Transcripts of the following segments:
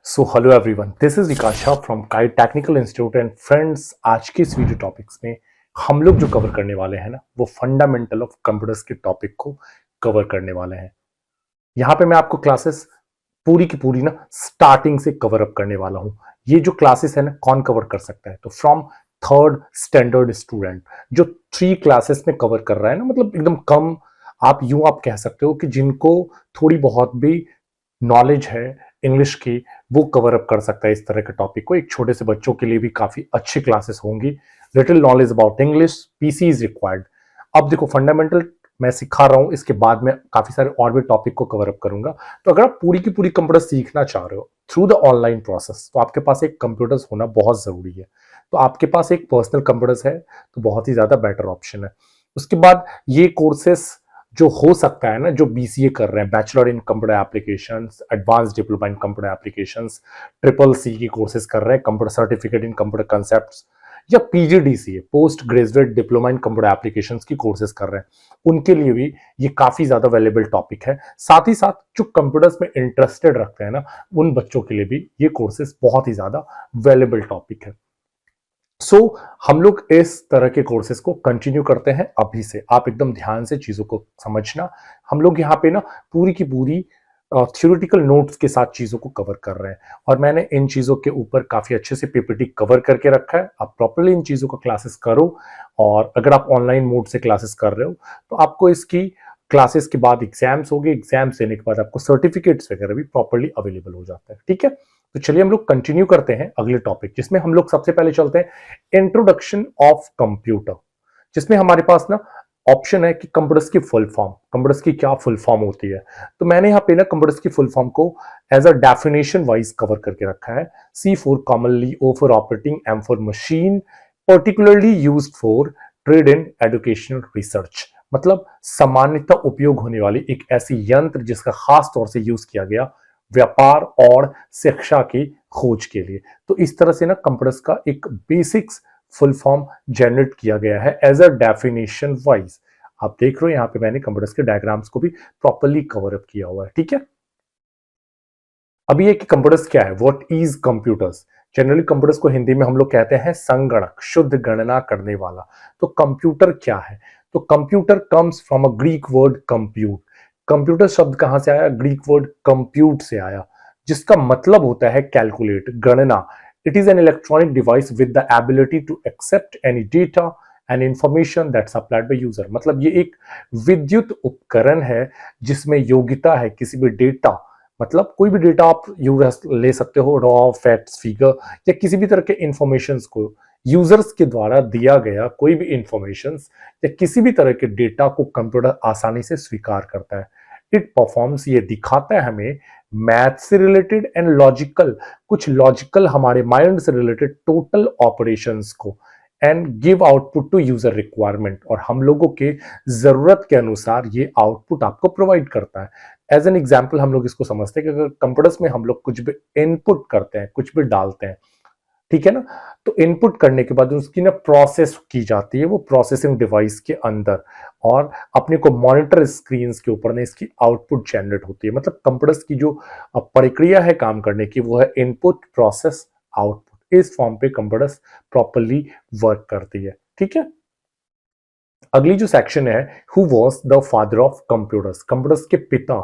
So hello everyone, this is Vikas Shah from kite technical institute and friends. आज के इस video topics में हम लोग जो कवर करने वाले हैं ना, वो फंडामेंटल ऑफ कंप्यूटर्स के टॉपिक को कवर करने वाले हैं। यहाँ पे मैं आपको क्लासेस पूरी की पूरी ना स्टार्टिंग से कवर अप करने वाला हूँ। ये जो क्लासेस है ना, कौन कवर कर सकता है? तो फ्रॉम थर्ड स्टैंडर्ड स्टूडेंट जो 3 क्लासेस में कवर कर रहा है ना, मतलब एकदम कम, आप कह सकते हो कि जिनको थोड़ी बहुत भी नॉलेज है इंग्लिश की, वो कवर अप कर सकता है इस तरह के टॉपिक को। एक छोटे से बच्चों के लिए भी काफी अच्छी क्लासेस होंगी। Little knowledge about English, PC is required. अब देखो, फंडामेंटल मैं सिखा रहा हूं, इसके बाद में काफी सारे और भी टॉपिक को कवर अप करूंगा। तो अगर आप पूरी की पूरी कंप्यूटर सीखना चाह रहे हो थ्रू द ऑनलाइन प्रोसेस, तो आपके पास एक कंप्यूटर्स होना बहुत जरूरी है। तो आपके पास एक पर्सनल कंप्यूटर्स है तो बहुत ही ज्यादा बेटर ऑप्शन है। उसके बाद ये कोर्सेस जो हो सकता है ना, जो बीसीए कर रहे हैं, bachelor in computer applications, advance diploma in computer applications, triple C की कोर्सेज कर रहे हैं, computer certificate in computer concepts, या PGDCA post graduate diploma in computer applications की कोर्सेज कर रहे हैं, उनके लिए भी ये काफी ज्यादा वैल्यूएबल टॉपिक है। साथ ही साथ जो कंप्यूटर्स में इंटरेस्टेड रखते हैं ना, उन बच्चों के लिए भी ये कोर्सेज बहुत ही ज्यादा वैल्यूएबल टॉपिक है। हम लोग इस तरह के कोर्सेज को कंटिन्यू करते हैं अभी से। आप एकदम ध्यान से चीजों को समझना। हम लोग यहाँ पे ना पूरी की पूरी थ्योरेटिकल नोट्स के साथ चीजों को कवर कर रहे हैं, और मैंने इन चीजों के ऊपर काफी अच्छे से पीपीटी कवर करके रखा है। आप प्रॉपर्ली इन चीजों का क्लासेस करो, और अगर आप ऑनलाइन मोड से क्लासेस कर रहे हो तो आपको इसकी क्लासेस के बाद एग्जाम्स होंगे, एग्जाम्स देने के बाद आपको सर्टिफिकेट्स वगैरह भी प्रॉपर्ली अवेलेबल हो जाता है। ठीक है, तो चलिए हम लोग कंटिन्यू करते हैं अगले टॉपिक, जिसमें हम लोग सबसे पहले चलते हैं इंट्रोडक्शन ऑफ कंप्यूटर, जिसमें हमारे पास ना ऑप्शन है कि कंप्यूटर्स की फुल फॉर्म, कंप्यूटर्स की क्या फुल फॉर्म होती है। तो मैंने यहाँ पे ना कंप्यूटर्स की फुल फॉर्म को as a definition wise cover करके रखा है। C for commonly, O for operating, M for machine, particularly used for trade and educational research. मतलब सामान्यतः उपयोग होने वाली एक ऐसी यंत्र जिसका खास तौर से यूज किया गया व्यापार और शिक्षा की खोज के लिए। तो इस तरह से ना कंप्यूटर्स का एक बेसिक्स फुल फॉर्म जनरेट किया गया है एज अ डेफिनेशन वाइज। आप देख रहे हो यहाँ पे मैंने कंप्यूटर्स के डायग्राम्स को भी प्रॉपर्ली कवर अप किया हुआ है। ठीक है, अभी ये कि कंप्यूटर्स क्या है, what is computers. Generally computers को हिंदी में हम लोग कहते हैं संगणक, शुद्ध गणना करने वाला। तो कंप्यूटर क्या है? तो computer comes from a Greek word compute. Computer शब्द कहां से आया? ग्रीक वर्ड कंप्यूट से आया, जिसका मतलब होता है कैलकुलेट, गणना। It is an electronic device with the ability to accept any data and information that supplied by user. मतलब ये एक विद्युत उपकरण है जिसमें योग्यता है किसी भी डेटा, मतलब कोई भी डेटा आप यूज ले सकते हो, रॉ, फैक्ट्स, फिगर, या किसी भी तरह के इंफॉर्मेशन को यूजर्स के द्वारा दिया गया कोई भी इंफॉर्मेशन या किसी भी तरह के डेटा को कंप्यूटर आसानी से स्वीकार करता है। इट परफॉर्म्स, ये दिखाता है हमें मैथ से रिलेटेड एंड लॉजिकल, कुछ लॉजिकल हमारे माइंड से रिलेटेड टोटल ऑपरेशंस को, and give output to user requirement, और हम लोगों के जरूरत के अनुसार ये आउटपुट आपको प्रोवाइड करता है। एज एन एग्जाम्पल हम लोग इसको समझते हैं कि अगर कंप्यूटर्स में हम लोग कुछ भी इनपुट करते हैं, कुछ भी डालते हैं, ठीक है ना, तो इनपुट करने के बाद उसकी ना प्रोसेस की जाती है वो प्रोसेसिंग डिवाइस के अंदर, और अपने को मॉनिटर स्क्रीन के ऊपर ना इसकी आउटपुट जनरेट होती है। मतलब कंप्यूटर्स की जो प्रक्रिया है काम करने की, वो है इनपुट, प्रोसेस, आउटपुट। इस फॉर्म पे कंप्यूटर्स प्रॉपरली वर्क करती है। ठीक है, अगली जो सेक्शन है, who was the father of computers, computers के पिता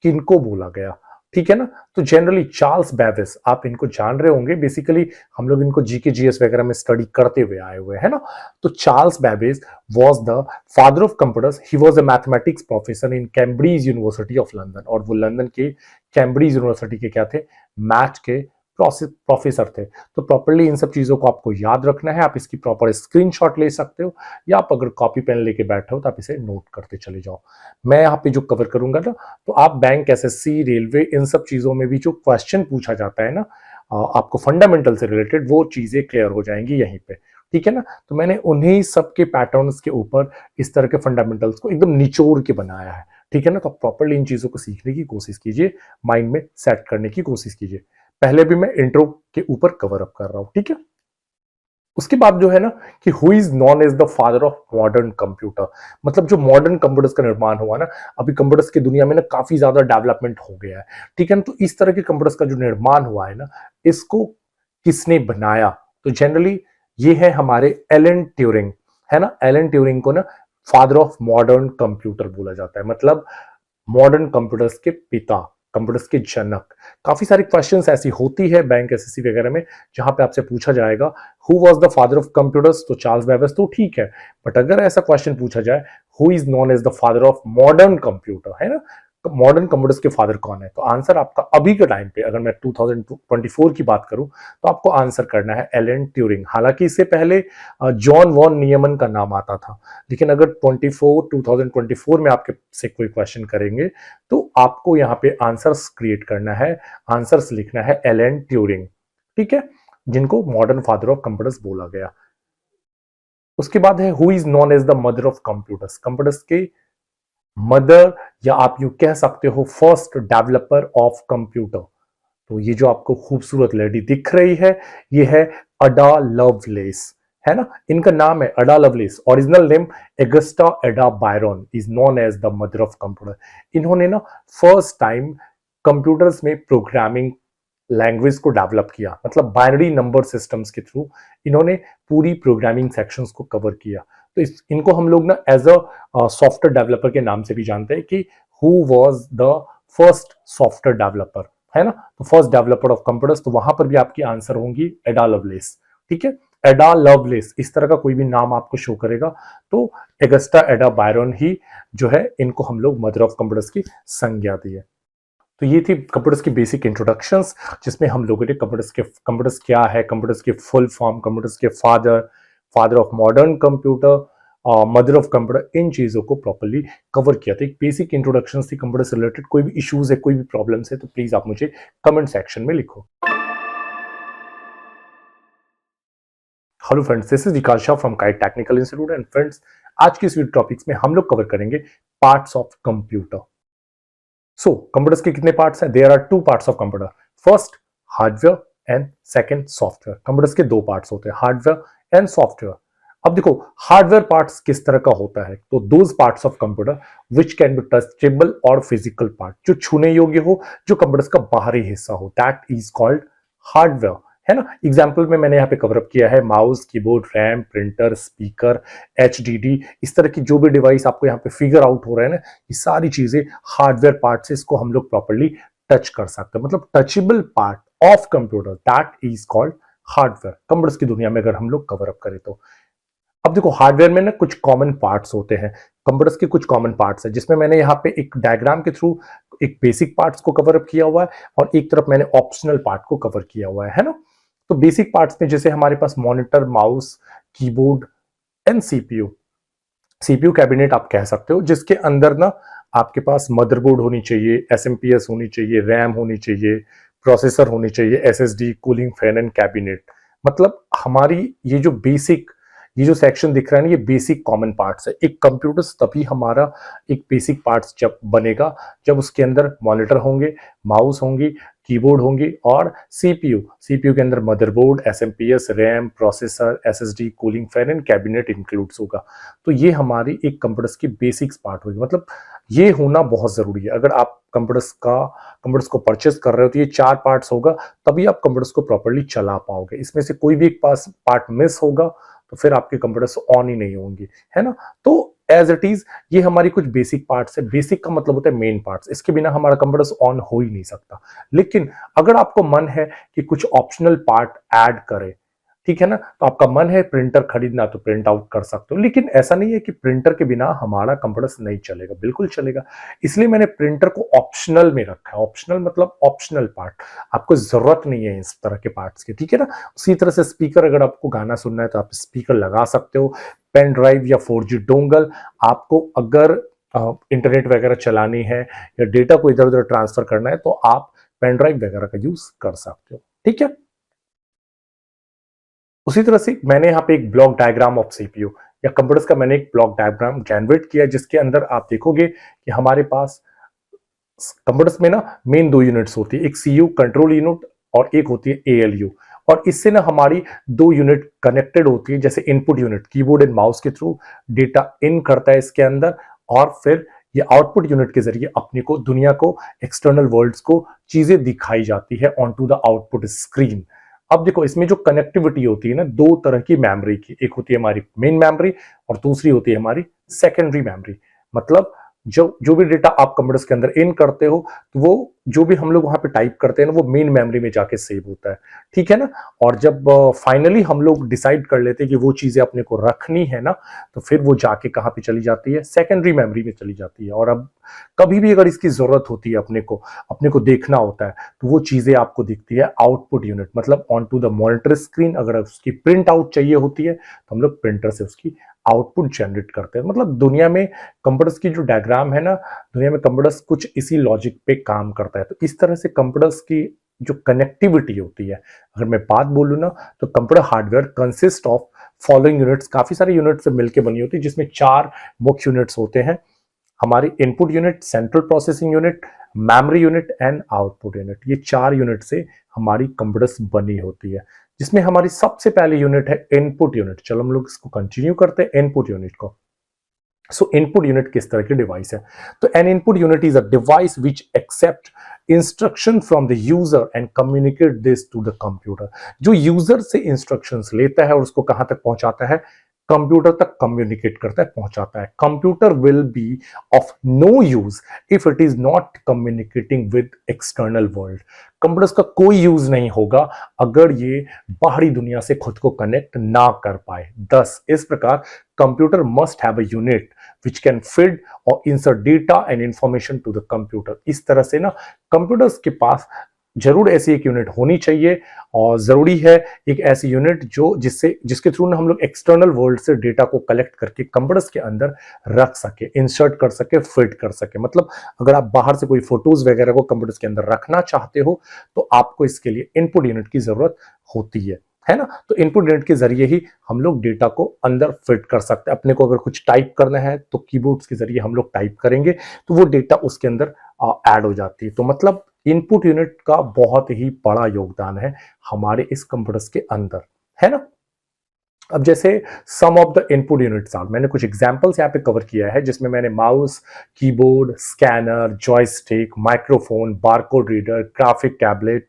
किनको बोला गया। ठीक है ना, तो जनरली चार्ल्स बेबेज, आप इनको जान रहे होंगे, बेसिकली हम लोग इनको जीके जीएस वगैरह में स्टडी करते हुए आए हुए हैं ना। तो Charles Babbage was the father of computers. He was a mathematics professor in Cambridge university of London, और वो लंदन के कैम्ब्रिज यूनिवर्सिटी के क्या थे? मैथ के प्रोफेसर थे। तो प्रॉपरली इन सब चीजों को आपको याद रखना है। आप इसकी प्रॉपर स्क्रीनशॉट ले सकते हो, या आप अगर कॉपी पेन लेके बैठे हो तो आप इसे नोट करते चले जाओ। मैं यहाँ पे जो कवर करूंगा ना, तो आप बैंक, एसएससी, रेलवे, इन सब चीजों में भी जो क्वेश्चन पूछा जाता है ना, आपको फंडामेंटल से रिलेटेड, वो चीजें क्लियर हो जाएंगी यहीं पे। ठीक है ना, तो मैंने उन्हीं सबके पैटर्न्स के ऊपर इस तरह के फंडामेंटल्स को एकदम निचोड़ के बनाया है। ठीक है ना, तो प्रॉपरली इन चीजों को सीखने की कोशिश कीजिए, माइंड में सेट करने की कोशिश कीजिए। पहले भी मैं इंट्रो के ऊपर कवर अप कर रहा हूं। ठीक है, उसके बाद जो है ना कि who is known as the father of modern computer, मतलब जो मॉडर्न कंप्यूटर्स का निर्माण हुआ ना, अभी कंप्यूटर्स की दुनिया में ना काफी ज्यादा डेवलपमेंट हो गया है, ठीक है ना। तो इस तरह के कंप्यूटर्स का जो निर्माण हुआ है ना, इसको किसने बनाया? तो जनरली ये है हमारे एलन ट्यूरिंग, है ना। एलन ट्यूरिंग को ना फादर ऑफ मॉडर्न कंप्यूटर बोला जाता है, मतलब मॉडर्न कंप्यूटर्स के पिता, कंप्यूटर्स के जनक। काफी सारी क्वेश्चंस ऐसी होती है बैंक एसएससी वगैरह में जहां पे आपसे पूछा जाएगा who was the father of computers, तो चार्ल्स बेबेज तो ठीक है, बट अगर ऐसा क्वेश्चन पूछा जाए who is known as the father of modern computer, है ना, तो मॉडर्न कंप्यूटर्स के फादर कौन है, तो आंसर आपका अभी के टाइम पे, अगर मैं 2024 की बात करूं तो आपको आंसर करना है एलन ट्यूरिंग। हालांकि इससे पहले जॉन वॉन नियमन का नाम आता था, लेकिन अगर 2024 में आपके से कोई क्वेश्चन करेंगे तो आपको यहाँ पे आंसर्स क्रिएट करना है, आंसर्स लिखना है एलन ट्यूरिंग, ठीक है, जिनको मॉडर्न फादर ऑफ कंप्यूटर्स बोला गया। उसके बाद है who is known as the mother of computers, computers के मदर, या आप यूं कह सकते हो फर्स्ट डेवलपर ऑफ कंप्यूटर। तो ये जो आपको खूबसूरत लेडी दिख रही है, ये है अडा लवलेस, है ना। इनका नाम है Ada Lovelace, original name Augusta Ada Byron, is known as the mother of computer. इन्होंने ना फर्स्ट टाइम कंप्यूटर्स में प्रोग्रामिंग लैंग्वेज को डेवलप किया, मतलब बाइनरी नंबर सिस्टम्स के थ्रू इन्होंने पूरी प्रोग्रामिंग सेक्शंस को कवर किया। तो इनको हम लोग ना एज अ सॉफ्टवेयर डेवलपर के नाम से भी जानते हैं कि who was the first software developer, है ना। तो फर्स्ट डेवलपर ऑफ कंप्यूटर्स, तो वहां पर भी आपकी आंसर होंगी एडा लवलेस, ठीक है। एडा लवलेस इस तरह का कोई भी नाम आपको शो करेगा तो एगस्टा एडा बायरन ही जो है, इनको हम लोग मदर ऑफ कंप्यूटर्स की संज्ञा दी है। तो ये थी कंप्यूटर्स की बेसिक इंट्रोडक्शंस, जिसमें हम लोगों ने कंप्यूटर्स क्या है, कंप्यूटर्स के फुल फॉर्म, कंप्यूटर्स के father of modern computer, mother of computer, इन चीजों को प्रॉपर्ली कवर किया था। एक बेसिक इंट्रोडक्शन थी कंप्यूटर से रिलेटेड। कोई भी इश्यूज है, कोई भी प्रॉब्लम्स है, तो प्लीज आप मुझे कमेंट सेक्शन में लिखो। Hello friends, this is Vikas Shah from kite technical institute. And friends, आज की इस वीडियो टॉपिक्स में हम लोग कवर करेंगे parts of computer. So computers के कितने पार्ट्स हैं? There are two parts of computer, first hardware and second software. Computers के दो पार्ट्स होते हैं, हार्डवेयर एंड सॉफ्टवेयर। अब देखो हार्डवेयर पार्ट्स किस तरह का होता है, तो those parts of computer which can be touchable और फिजिकल पार्ट, जो छूने योग्य हो, जो कंप्यूटर्स का बाहरी हिस्सा हो, दैट इज कॉल्ड हार्डवेयर, है ना। एग्जाम्पल में मैंने यहाँ पे कवर अप किया है mouse, keyboard, RAM, printer, speaker, HDD, इस तरह की जो भी डिवाइस आपको यहाँ पे फिगर आउट हो रहा है ना, ये सारी चीजें हार्डवेयर पार्ट से, इसको हम लोग प्रॉपर्ली टच कर सकते हैं, मतलब touchable part of computer, that is called hardware. Computers की दुनिया में अगर हम लोग कवर अप करें तो अब देखो हार्डवेयर में ना कुछ कॉमन पार्ट्स होते हैं, कंप्यूटर्स के कुछ कॉमन पार्ट्स है, जिसमें मैंने यहाँ पे एक डायग्राम के थ्रू एक बेसिक पार्ट्स को कवर अप किया हुआ है और एक तरफ मैंने ऑप्शनल पार्ट को कवर किया हुआ है ना। तो बेसिक पार्ट्स में जैसे हमारे पास monitor, mouse, keyboard and CPU, CPU cabinet आप कह सकते हो, जिसके अंदर ना आपके पास मदरबोर्ड होनी चाहिए, एसएमपीएस होनी चाहिए, रैम होनी चाहिए, प्रोसेसर होनी चाहिए, SSD, cooling fan and cabinet. मतलब हमारी ये जो बेसिक, ये जो सेक्शन दिख रहा है ना, ये बेसिक कॉमन पार्ट्स है। एक कंप्यूटर तभी हमारा एक बेसिक पार्ट्स जब बनेगा जब उसके अंदर मॉनिटर होंगे, माउस होंगी, कीबोर्ड होंगी और सीपीयू, सीपीयू के अंदर motherboard, SMPS, RAM, processor, SSD, cooling fan and cabinet includes होगा। तो ये हमारी एक कंप्यूटर्स की बेसिक्स पार्ट होगी, मतलब ये होना बहुत जरूरी है। अगर आप कंप्यूटर्स को परचेस कर रहे हो तो ये चार पार्ट्स होगा, तभी आप कंप्यूटर्स को प्रॉपर्ली चला पाओगे। इसमें से कोई भी एक पार्ट मिस होगा तो फिर आपके कंप्यूटर्स ऑन ही नहीं होंगे, है ना। तो एज इट इज ये हमारी कुछ बेसिक पार्ट्स है। बेसिक का मतलब होता है मेन पार्ट्स, इसके बिना हमारा कंप्यूटर्स ऑन हो ही नहीं सकता। लेकिन अगर आपको मन है कि कुछ ऑप्शनल पार्ट ऐड करें, ठीक है ना, तो आपका मन है प्रिंटर खरीदना तो प्रिंट आउट कर सकते हो, लेकिन ऐसा नहीं है कि प्रिंटर के बिना हमारा कंप्यूटर्स नहीं चलेगा, बिल्कुल चलेगा। इसलिए मैंने प्रिंटर को ऑप्शनल में रखा है। ऑप्शनल मतलब ऑप्शनल पार्ट, आपको जरूरत नहीं है इस तरह के पार्ट्स की, ठीक है ना। उसी तरह से स्पीकर, अगर आपको गाना सुनना है तो आप स्पीकर लगा सकते हो। पेन ड्राइव या 4G डोंगल, आपको अगर इंटरनेट वगैरह चलानी है या डेटा को इधर उधर ट्रांसफर करना है तो आप पेन ड्राइव वगैरह का यूज कर सकते हो, ठीक है। उसी तरह से मैंने यहाँ पे एक ब्लॉक डायग्राम ऑफ सीपीयू या कंप्यूटर्स का मैंने एक ब्लॉक डायग्राम जनरेट किया, जिसके अंदर आप देखोगे कि हमारे पास कंप्यूटर्स में ना मेन दो यूनिट्स होती है, एक सीयू कंट्रोल यूनिट और एक होती है एएलयू। और इससे ना हमारी दो यूनिट कनेक्टेड होती है, जैसे input unit keyboard and mouse के थ्रू डेटा इन करता है इसके अंदर, और फिर ये आउटपुट यूनिट के जरिए अपने को दुनिया को, एक्सटर्नल वर्ल्ड्स को चीजें दिखाई जाती है on to the output screen. अब देखो इसमें जो कनेक्टिविटी होती है ना, दो तरह की मेमोरी की, एक होती है हमारी मेन मेमोरी और दूसरी होती है हमारी सेकेंडरी मेमोरी। मतलब जो भी डेटा आप कंप्यूटर्स के अंदर इन करते हो, तो वो जो भी हम लोग वहां पे टाइप करते हैं ना, वो मेन मेमोरी में जाके सेव होता है, ठीक है ना। और जब फाइनली हम लोग डिसाइड कर लेते हैं कि वो चीजें अपने को रखनी है ना, तो फिर वो जाके कहाँ पे चली जाती है, सेकेंडरी मेमोरी में चली जाती है। और अब कभी भी अगर इसकी जरूरत होती है अपने को देखना होता है, तो वो चीजें आपको दिखती है आउटपुट यूनिट, मतलब on to the monitor screen. अगर उसकी प्रिंट आउट चाहिए होती है तो हम लोग प्रिंटर से उसकी आउटपुट जनरेट करते हैं। मतलब दुनिया में कंप्यूटर्स की जो डायग्राम है ना, दुनिया में कंप्यूटर्स कुछ इसी लॉजिक पे काम करता है। तो इस तरह से कंप्यूटर्स की जो कनेक्टिविटी होती है, अगर मैं बात बोलूँ ना, तो computer hardware consist of following units, काफी सारे यूनिट से मिलकर बनी होती है, जिसमें 4 मुख्य यूनिट्स होते हैं। हमारी input unit, central processing unit, memory unit and output unit. ये 4 यूनिट से हमारी कंप्यूटर्स बनी होती है, जिसमें हमारी सबसे पहली यूनिट है इनपुट यूनिट। चलो हम लोग इसको कंटिन्यू करते हैं, इनपुट यूनिट को। सो इनपुट यूनिट किस तरह की डिवाइस है? तो an input unit is a device which accept instruction from the user and communicate this to the computer. जो यूजर से इंस्ट्रक्शंस लेता है और उसको कहां तक पहुंचाता है, कंप्यूटर तक कम्युनिकेट करता है, पहुंचाता है। Computer will be of no use if it is not communicating with external world. Computers का कोई यूज नहीं होगा अगर ये बाहरी दुनिया से खुद को कनेक्ट ना कर पाए। दस इस प्रकार computer must have a unit which can feed or insert data and information to the computer। इस तरह से ना कंप्यूटर्स के पास जरूर ऐसी एक यूनिट होनी चाहिए, और जरूरी है एक ऐसी यूनिट जिसके थ्रू ना हम लोग एक्सटर्नल वर्ल्ड से डेटा को कलेक्ट करके कंप्यूटर्स के अंदर रख सके, इंसर्ट कर सके, फिट कर सके। मतलब अगर आप बाहर से कोई फोटोज वगैरह को कंप्यूटर्स के अंदर रखना चाहते हो, तो आपको इसके लिए इनपुट यूनिट की जरूरत होती है ना। तो इनपुट यूनिट के जरिए ही हम लोग डेटा को अंदर फिट कर सकते हैं। अपने को अगर कुछ टाइप करना है तो कीबोर्ड्स के जरिए हम लोग टाइप करेंगे, तो वो डेटा उसके अंदर ऐड हो जाती है। तो मतलब इनपुट यूनिट का बहुत ही बड़ा योगदान है हमारे इस कंप्यूटर्स के अंदर, है ना। अब जैसे some of the input units are, मैंने कुछ एग्जांपल्स यहाँ पे कवर किया है, जिसमें मैंने mouse, keyboard, scanner, joystick, microphone, barcode reader, graphic tablet,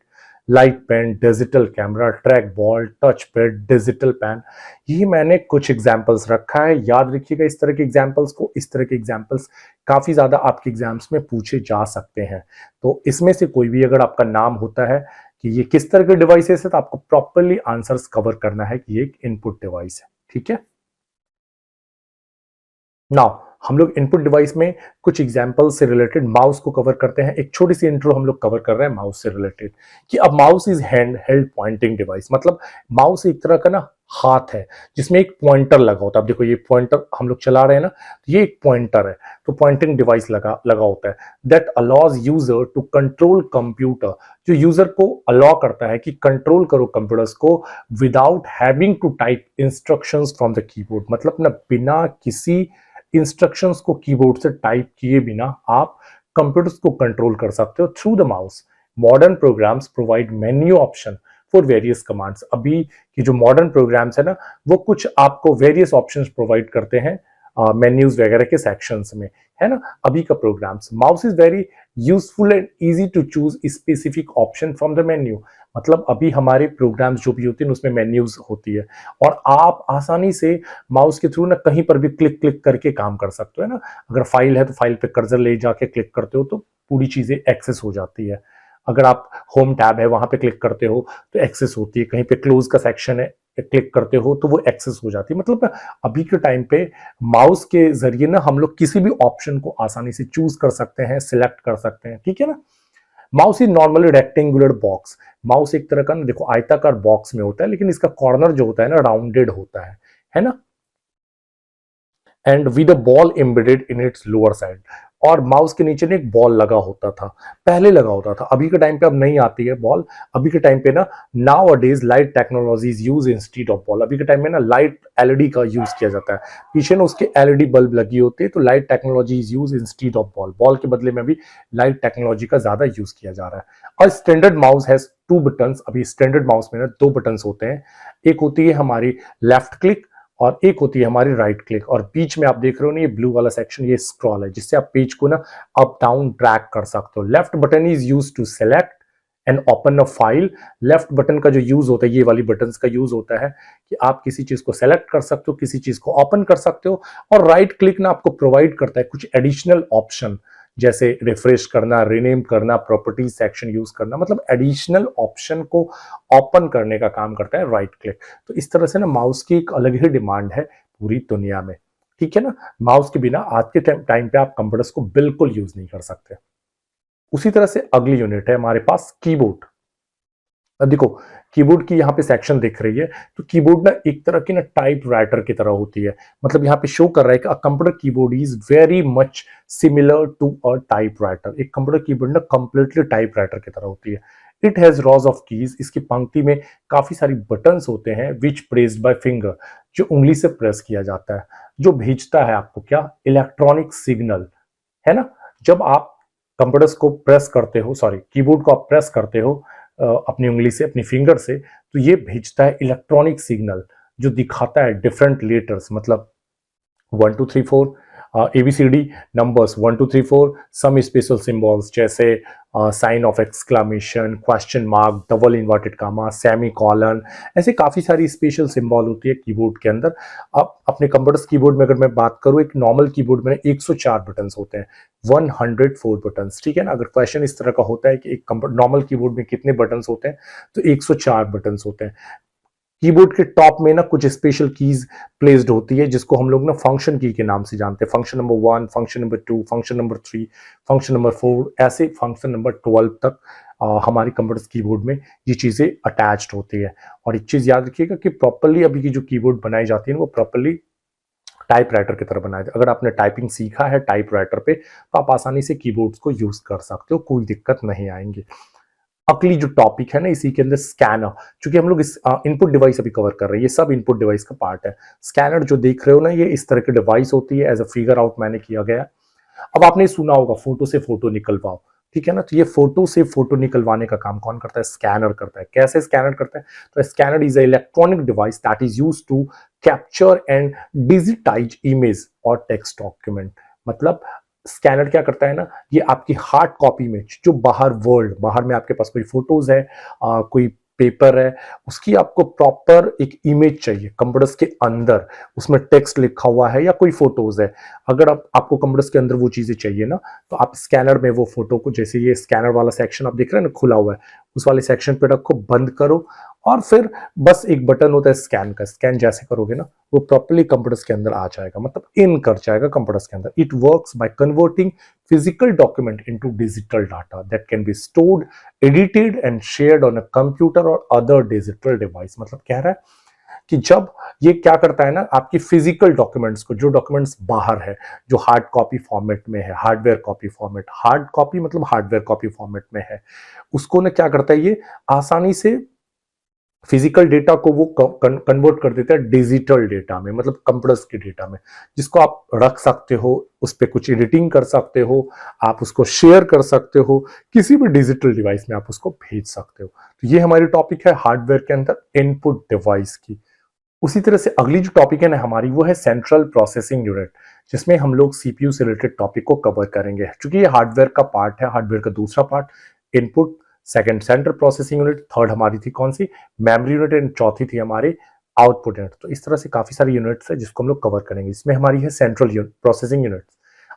light pen, digital camera, track ball, touch pad, digital pen, ये मैंने कुछ एग्जांपल्स रखा है। याद रखिएगा इस तरह के एग्जांपल्स को। इस तरह के एग्जांपल्स काफी ज्यादा आपके एग्जाम्स में पूछे जा सकते हैं। तो इसमें से कोई भी अगर आपका नाम होता है कि ये किस तरह के डिवाइसेस है, तो आपको प्रॉपरली आंसर्स कवर करना है कि ये एक इनपुट डिवाइस है, ठीक है। नाउ हम लोग इनपुट डिवाइस में कुछ एग्जांपल से रिलेटेड माउस को कवर करते हैं। एक छोटी सी इंट्रो हम लोग कवर कर रहे हैं माउस से रिलेटेड, कि अब mouse is hand held pointing device. मतलब माउस एक तरह का ना हाथ है, जिसमें एक पॉइंटर लगा होता है। अब देखो ये पॉइंटर हम लोग चला रहे हैं ना, ये एक पॉइंटर है, तो पॉइंटिंग डिवाइस लगा होता है that allows user to control computer. जो यूजर को अलाउ करता है कि कंट्रोल करो कंप्यूटर्स को without having to type instructions from the keyboard. मतलब ना बिना किसी इंस्ट्रक्शंस को कीबोर्ड से टाइप किए बिना आप कंप्यूटर्स को कंट्रोल कर सकते हो through the mouse. Modern programs provide menu option for various commands. अभी की जो मॉडर्न प्रोग्राम्स है ना, वो कुछ आपको वेरियस ऑप्शंस प्रोवाइड करते हैं मेन्यूज वगैरह के सेक्शंस में, है ना। अभी का programs, mouse is very useful and easy to choose specific option from the menu. मतलब अभी हमारे प्रोग्राम्स जो भी होते हैं उसमें मेन्यूज होती है, और आप आसानी से माउस के थ्रू ना कहीं पर भी क्लिक क्लिक करके काम कर सकते हो, है ना। अगर फाइल है तो फाइल पे कर्सर ले जाके क्लिक करते हो तो पूरी चीजें एक्सेस हो जाती है। अगर आप होम टैब है वहां पे क्लिक करते हो तो एक्सेस होती है, कहीं पे क्लोज का सेक्शन है क्लिक करते हो तो वो एक्सेस हो जाती है। मतलब अभी के टाइम पे माउस के जरिए ना हम लोग किसी भी ऑप्शन को आसानी से चूज कर सकते हैं, सिलेक्ट कर सकते हैं, ठीक है ना। Mouse is normally rectangular box. Mouse एक तरह का ना देखो आयताकार बॉक्स में होता है, लेकिन इसका कॉर्नर जो होता है ना राउंडेड होता है ना, and with a ball embedded in its lower side. और माउस के नीचे ना एक बॉल लगा होता था, पहले लगा होता था, अभी के टाइम पे अब नहीं आती है बॉल। अभी के टाइम पे ना now a days light technologies use instead of ball. अभी के टाइम में ना लाइट एलईडी का यूज किया जाता है, पीछे ना उसके एलईडी बल्ब लगी होती है, तो light technology is use instead of ball. Ball के बदले में भी लाइट टेक्नोलॉजी का ज्यादा यूज किया जा रहा है। और स्टैंडर्ड माउस हैज 2 बटन्स। अभी स्टैंडर्ड माउस में ना 2 बटन्स होते हैं, एक होती है हमारी लेफ्ट क्लिक और एक होती है हमारी राइट क्लिक। और बीच में आप देख रहे हो ना ये ब्लू वाला सेक्शन, ये स्क्रॉल है, जिससे आप पेज को ना अप डाउन ड्रैग कर सकते हो। Left button is use to select and open a file. Left button का जो यूज होता है, ये वाली बटन का यूज होता है कि आप किसी चीज को सेलेक्ट कर सकते हो, किसी चीज को ओपन कर सकते हो। और राइट क्लिक ना आपको प्रोवाइड करता है कुछ एडिशनल ऑप्शन, जैसे रिफ्रेश करना, रीनेम करना, प्रॉपर्टीज सेक्शन यूज करना, मतलब एडिशनल ऑप्शन को ओपन करने का काम करता है राइट क्लिक। तो इस तरह से ना माउस की एक अलग ही डिमांड है पूरी दुनिया में, ठीक है ना। माउस के बिना आज के टाइम पे आप कंप्यूटर्स को बिल्कुल यूज नहीं कर सकते। उसी तरह से अगली यूनिट है हमारे पास कीबोर्ड। अब देखो कीबोर्ड की यहाँ पे सेक्शन दिख रही है, तो कीबोर्ड ना एक तरह की ना टाइप राइटर की तरह होती है। मतलब यहाँ पे शो कर रहा है कि a computer keyboard is very much similar to a typewriter. एक कंप्यूटर कीबोर्ड ना कंप्लीटली टाइप राइटर की तरह होती है। It has rows of keys. इसकी पंक्ति में काफी सारी बटन्स होते हैं, विच प्रेस्ड बाय फिंगर, जो उंगली से प्रेस किया जाता है, जो भेजता है आपको क्या, इलेक्ट्रॉनिक सिग्नल, है ना। जब आप कंप्यूटर्स को प्रेस करते हो, सॉरी कीबोर्ड को आप प्रेस करते हो अपनी उंगली से, अपनी फिंगर से, तो ये भेजता है इलेक्ट्रॉनिक सिग्नल जो दिखाता है डिफरेंट लेटर्स, मतलब 1 2 3 4 ABCD numbers 1 2 3 4, some special symbols जैसे sign of exclamation, question mark, double inverted comma, semicolon, ऐसे काफी सारी स्पेशल सिंबल होती है कीबोर्ड के अंदर। अब अपने कंप्यूटर्स कीबोर्ड में अगर मैं बात करूं, एक नॉर्मल कीबोर्ड में 104 बटन्स होते हैं, 104 बटन्स, ठीक है ना। अगर क्वेश्चन इस तरह का होता है कि एक नॉर्मल कीबोर्ड में कितने बटन्स होते हैं, तो 104 बटन्स होते हैं। कीबोर्ड के टॉप में ना कुछ स्पेशल कीज प्लेस्ड होती है, जिसको हम लोग ना फंक्शन की के नाम से जानते हैं। Function number 1, function number 2, function number 3, function number 4, ऐसे फंक्शन नंबर 12 तक हमारी कंप्यूटर कीबोर्ड में ये चीजें अटैच्ड होती है। और एक चीज याद रखिएगा कि प्रॉपरली अभी की जो कीबोर्ड बनाई जाती है वो प्रॉपरली टाइप राइटर की तरह बनाए। अगर आपने टाइपिंग सीखा है टाइप राइटर पे, तो आप आसानी से कीबोर्ड्स को यूज कर सकते हो, कोई दिक्कत नहीं आएंगी। अगली जो टॉपिक है ना इसी के अंदर स्कैनर, क्योंकि हम लोग इस इनपुट डिवाइस अभी कवर कर रहे हैं, ये सब इनपुट डिवाइस का पार्ट है। स्कैनर जो देख रहे हो ना, ये इस तरह की डिवाइस होती है, एज अ फिगर आउट मैंने किया गया। अब आपने सुना होगा फोटो से फोटो निकलवाओ, ठीक है ना। तो ये फोटो से फोटो निकलवाने का काम कौन करता है, स्कैनर करता है। कैसे स्कैनर करता है, तो scanner is a electronic device that is used to capture and digitize image और टेक्स्ट डॉक्यूमेंट। मतलब स्कैनर क्या करता है ना, ये आपकी हार्ड कॉपी में जो बाहर वर्ल्ड, बाहर में आपके पास कोई फोटोज है, कोई पेपर है, उसकी आपको प्रॉपर एक इमेज चाहिए कंप्यूटर्स के अंदर, उसमें टेक्स्ट लिखा हुआ है या कोई फोटोज है। अगर आपको कंप्यूटर्स के अंदर वो चीजें चाहिए ना, तो आप स्कैनर में वो फोटो को, जैसे ये स्कैनर वाला सेक्शन आप देख रहे हैं ना खुला हुआ है, उस वाले सेक्शन पे रखो, बंद करो, और फिर बस एक बटन होता है स्कैन का, स्कैन जैसे करोगे ना वो प्रॉपर्ली कंप्यूटर्स के अंदर आ जाएगा, मतलब इन कर जाएगा कंप्यूटर्स के अंदर। It works by converting physical document into digital data that can be stored, edited and shared on a computer or other digital device। मतलब कह रहा है कि जब ये क्या करता है ना, आपकी फिजिकल डॉक्यूमेंट्स को, जो डॉक्यूमेंट्स बाहर है, जो हार्ड कॉपी फॉर्मेट में है, hardware copy format, hard copy मतलब हार्डवेयर कॉपी फॉर्मेट में है, उसको ना क्या करता है, ये आसानी से फिजिकल डेटा को वो कन्वर्ट कर देता है डिजिटल डेटा में, मतलब कंप्यूटर्स के डेटा में, जिसको आप रख सकते हो, उस पर कुछ एडिटिंग कर सकते हो, आप उसको शेयर कर सकते हो, किसी भी डिजिटल डिवाइस में आप उसको भेज सकते हो। तो ये हमारी टॉपिक है हार्डवेयर के अंदर इनपुट डिवाइस की। उसी तरह से अगली जो टॉपिक है ना हमारी, वो है सेंट्रल प्रोसेसिंग यूनिट, जिसमें हम लोग सीपीयू से रिलेटेड टॉपिक को कवर करेंगे, क्योंकि ये हार्डवेयर का पार्ट है, हार्डवेयर का दूसरा part input, second central processing unit, third हमारी थी कौन सी, मेमोरी यूनिट, एंड चौथी थी हमारी आउटपुट यूनिट। तो इस तरह से काफी सारी यूनिट्स है जिसको हम लोग कवर करेंगे। इसमें हमारी है सेंट्रल प्रोसेसिंग यूनिट।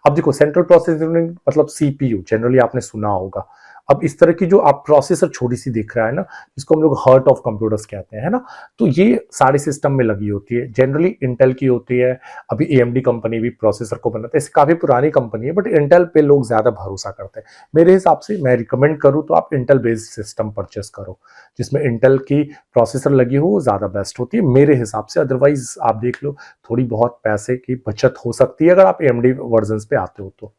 अब देखो सेंट्रल प्रोसेसिंग यूनिट मतलब सीपीयू, जनरली आपने सुना होगा। अब इस तरह की जो आप प्रोसेसर छोटी सी दिख रहा है ना, जिसको हम लोग हार्ट ऑफ कंप्यूटर्स कहते हैं, है ना, तो ये सारे सिस्टम में लगी होती है, जनरली इंटेल की होती है। अभी एएमडी कंपनी भी प्रोसेसर को बनाता है, इससे काफी पुरानी कंपनी है, बट इंटेल पे लोग ज्यादा भरोसा करते हैं। मेरे हिसाब से मैं रिकमेंड करूँ तो आप इंटेल बेस्ड सिस्टम परचेस करो, जिसमें इंटेल की प्रोसेसर लगी हो, वो ज्यादा बेस्ट होती है मेरे हिसाब से। अदरवाइज आप देख लो, थोड़ी बहुत पैसे की बचत हो सकती है अगर आप एएमडी वर्जन पे आते हो तो।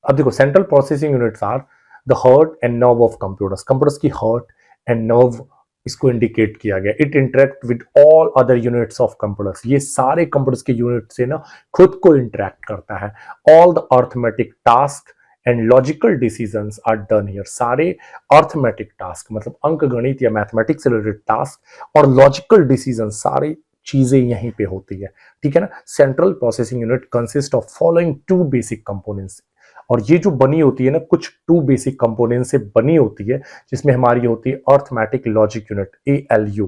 अब देखो central processing units are the heart and nerve of computers. Computers की हार्ट एंड नर्व इसको इंडिकेट किया गया। It interact with all other units of computers. ये सारे कंप्यूटर्स के यूनिट से ना खुद को इंटरेक्ट करता है। All the arithmetic task and logical decisions are done here. सारे अर्थमेटिक टास्क मतलब अंक गणित या मैथमेटिक्स से रिलेटेड टास्क और लॉजिकल डिसीजन सारी चीजें यहीं पे होती है। ठीक है ना। Central processing unit consist of following two basic components. और ये जो बनी होती है ना कुछ टू बेसिक कंपोनेंट से बनी होती है, जिसमें हमारी होती है arithmetic logic unit ALU,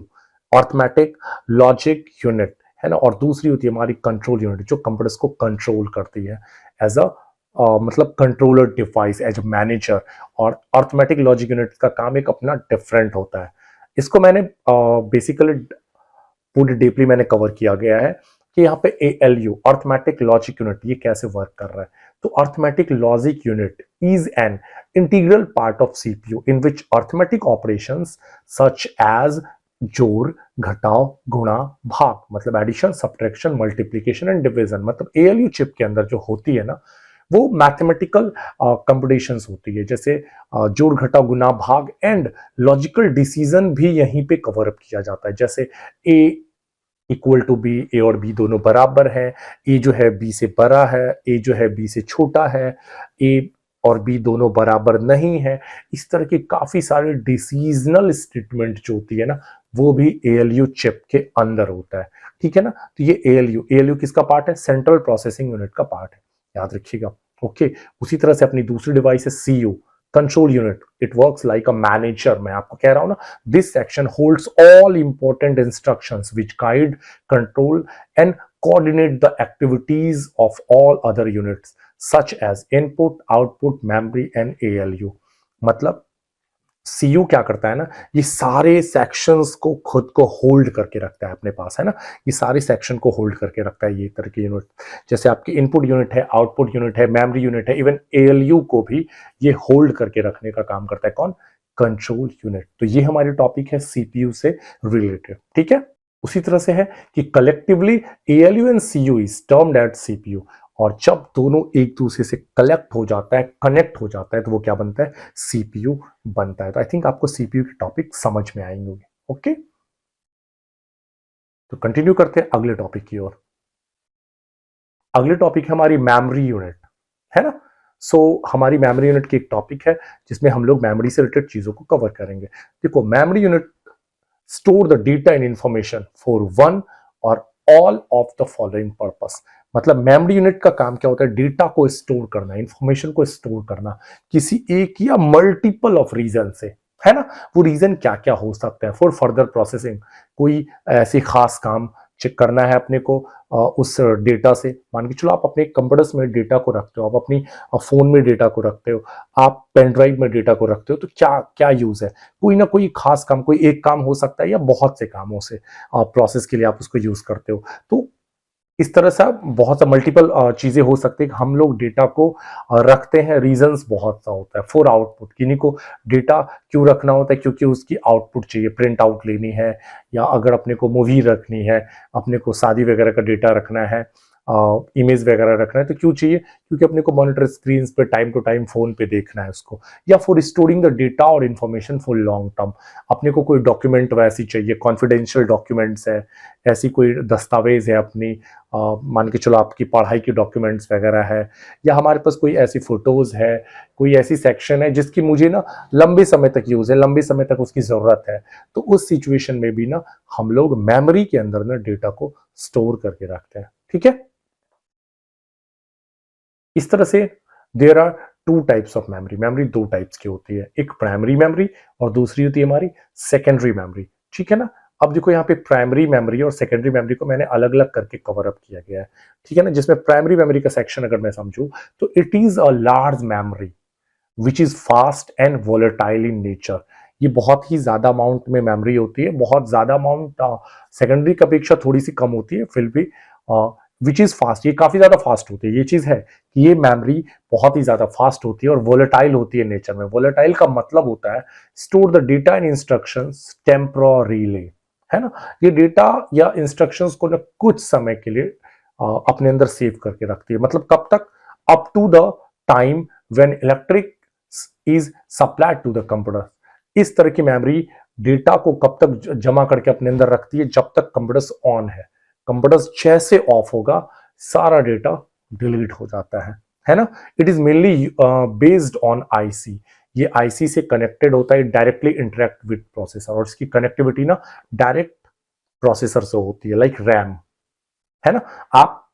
arithmetic logic unit है ना, और दूसरी होती है हमारी कंट्रोल यूनिट जो कंप्यूटर्स को कंट्रोल करती है एज अ मतलब controller device, as a manager. और अर्थमेटिक लॉजिक यूनिट का काम एक अपना डिफरेंट होता है। इसको मैंने बेसिकली पूरी डीपली मैंने कवर किया गया है कि यहाँ पे ALU अर्थमेटिक लॉजिक यूनिट ये कैसे वर्क कर रहा है। तो arithmetic logic unit is an integral part of CPU in which arithmetic operations such as जोड़, घटाव, गुणा, भाग मतलब addition, subtraction, multiplication and division, मतलब ALU चिप के अंदर जो होती है ना वो मैथमेटिकल कंप्यूटेशंस होती है, जैसे जोड़, घटाव, गुना, भाग एंड लॉजिकल डिसीजन भी यहीं पे कवर अप किया जाता है। जैसे A इक्वल टू बी, ए और बी दोनों बराबर है, ए जो है बी से बड़ा है, ए जो है बी से छोटा है, ए और बी दोनों बराबर नहीं है। इस तरह के काफी सारे डिसीजनल स्टेटमेंट जो होती है ना वो भी ALU चिप के अंदर होता है। ठीक है ना। तो ये ALU किसका पार्ट है? सेंट्रल प्रोसेसिंग यूनिट का पार्ट है, याद रखिएगा। ओके। उसी तरह से अपनी दूसरी डिवाइस है CU, control unit. It works like a manager. मैं आपको कह रहा हूं ना, this section holds all important instructions which guide, control and coordinate the activities of all other units such as input, output, memory and ALU। मतलब CU क्या करता है ना, ये सारे सेक्शंस को खुद को होल्ड करके रखता है अपने पास, है ना। ये सारे सेक्शन को होल्ड करके रखता है ये तरह के यूनिट, जैसे आपकी इनपुट यूनिट है, आउटपुट यूनिट है, मेमोरी यूनिट है, इवन ALU को भी ये होल्ड करके रखने का काम करता है। कौन? Control unit. तो ये हमारी टॉपिक है CPU से रिलेटेड। ठीक है। उसी तरह से है कि collectively ALU and CU is termed at CPU। और जब दोनों एक दूसरे से कलेक्ट हो जाता है, कनेक्ट हो जाता है, तो वो क्या बनता है? CPU बनता है। तो आई थिंक आपको CPU के टॉपिक समझ में आएंगे। ओके, तो कंटिन्यू करते हैं अगले टॉपिक की ओर। अगले टॉपिक है हमारी मेमोरी यूनिट, है ना। हमारी मेमोरी यूनिट की एक टॉपिक है जिसमें हम लोग मेमोरी से रिलेटेड चीजों को कवर करेंगे। देखो, memory unit store the data and information for one or all of the following purpose. मतलब मेमोरी यूनिट का काम क्या होता है? डेटा को स्टोर करना, इंफॉर्मेशन को स्टोर करना किसी एक या मल्टीपल ऑफ रीजन से, है ना। वो रीजन क्या क्या हो सकता है? फॉर फर्दर प्रोसेसिंग, कोई ऐसी खास काम चेक करना है अपने को उस डेटा से। मान के चलो आप अपने कंप्यूटर्स में डेटा को रखते हो, आप अपनी फोन में डेटा को रखते हो, आप पेन ड्राइव में डेटा को रखते हो, तो क्या क्या यूज है? कोई ना कोई खास काम, कोई एक काम हो सकता है या बहुत से कामों से प्रोसेस के लिए आप उसको यूज करते हो। तो इस तरह से बहुत सा मल्टीपल चीजें हो सकती है। हम लोग डेटा को रखते हैं, रीजंस बहुत सा होता है। फॉर आउटपुट, किन्हीं को डेटा क्यों रखना होता है? क्योंकि उसकी आउटपुट चाहिए, प्रिंट आउट लेनी है, या अगर अपने को मूवी रखनी है, अपने को शादी वगैरह का डेटा रखना है, इमेज वगैरह रखना है, तो क्यों चाहिए? क्योंकि अपने को मॉनिटर स्क्रीन पे टाइम टू टाइम फोन पे देखना है उसको। या फॉर स्टोरिंग द डेटा और इन्फॉर्मेशन फॉर लॉन्ग टर्म, अपने को कोई डॉक्यूमेंट वैसी चाहिए, कॉन्फिडेंशियल डॉक्यूमेंट्स है, ऐसी कोई दस्तावेज है अपनी, मान के चलो आपकी पढ़ाई की डॉक्यूमेंट्स वगैरह है, या हमारे पास कोई ऐसी फोटोज है, कोई ऐसी सेक्शन है जिसकी मुझे ना लंबे समय तक यूज है, लंबे समय तक उसकी जरूरत है, तो उस सिचुएशन में भी ना हम लोग मेमोरी के अंदर ना डेटा को स्टोर करके रखते हैं। ठीक है। इस तरह से there are two types of memory. Memory दो टाइप्स की होती है, एक प्राइमरी मेमोरी और दूसरी होती है हमारी सेकेंडरी मेमोरी। ठीक है ना। अब देखो यहाँ पे प्राइमरी मेमोरी और सेकेंडरी मेमोरी को मैंने अलग अलग करके कवर अप किया गया है। ठीक है ना। जिसमें प्राइमरी मेमोरी का सेक्शन अगर मैं समझूं तो it is a large memory which is fast and volatile in nature. ये बहुत ही ज्यादा अमाउंट में मेमोरी होती है, बहुत ज्यादा अमाउंट सेकेंडरी की अपेक्षा थोड़ी सी कम होती है, फिर भी विच इज फास्ट, ये काफी ज्यादा फास्ट होती है। ये चीज है कि ये मेमोरी बहुत ही ज्यादा फास्ट होती है और वोलेटाइल होती है नेचर में। वोलेटाइल का मतलब होता है store the data and instructions temporarily, है ना। ये डेटा या इंस्ट्रक्शंस को ना कुछ समय के लिए अपने अंदर सेव करके रखती है। मतलब कब तक? Up to the time when electric is supplied to the computer. इस तरह की मेमोरी डेटा को कब तक जमा करके अपने अंदर रखती है, जब तक कंप्यूटर्स ऑन है। कंप्यूटर्स जैसे ऑफ होगा सारा डेटा डिलीट हो जाता है ना। It is mainly based on IC. ये आईसी से कनेक्टेड होता है, डायरेक्टली इंटरेक्ट विद प्रोसेसर, और इसकी कनेक्टिविटी ना डायरेक्ट प्रोसेसर से होती है, लाइक रैम, है ना। आप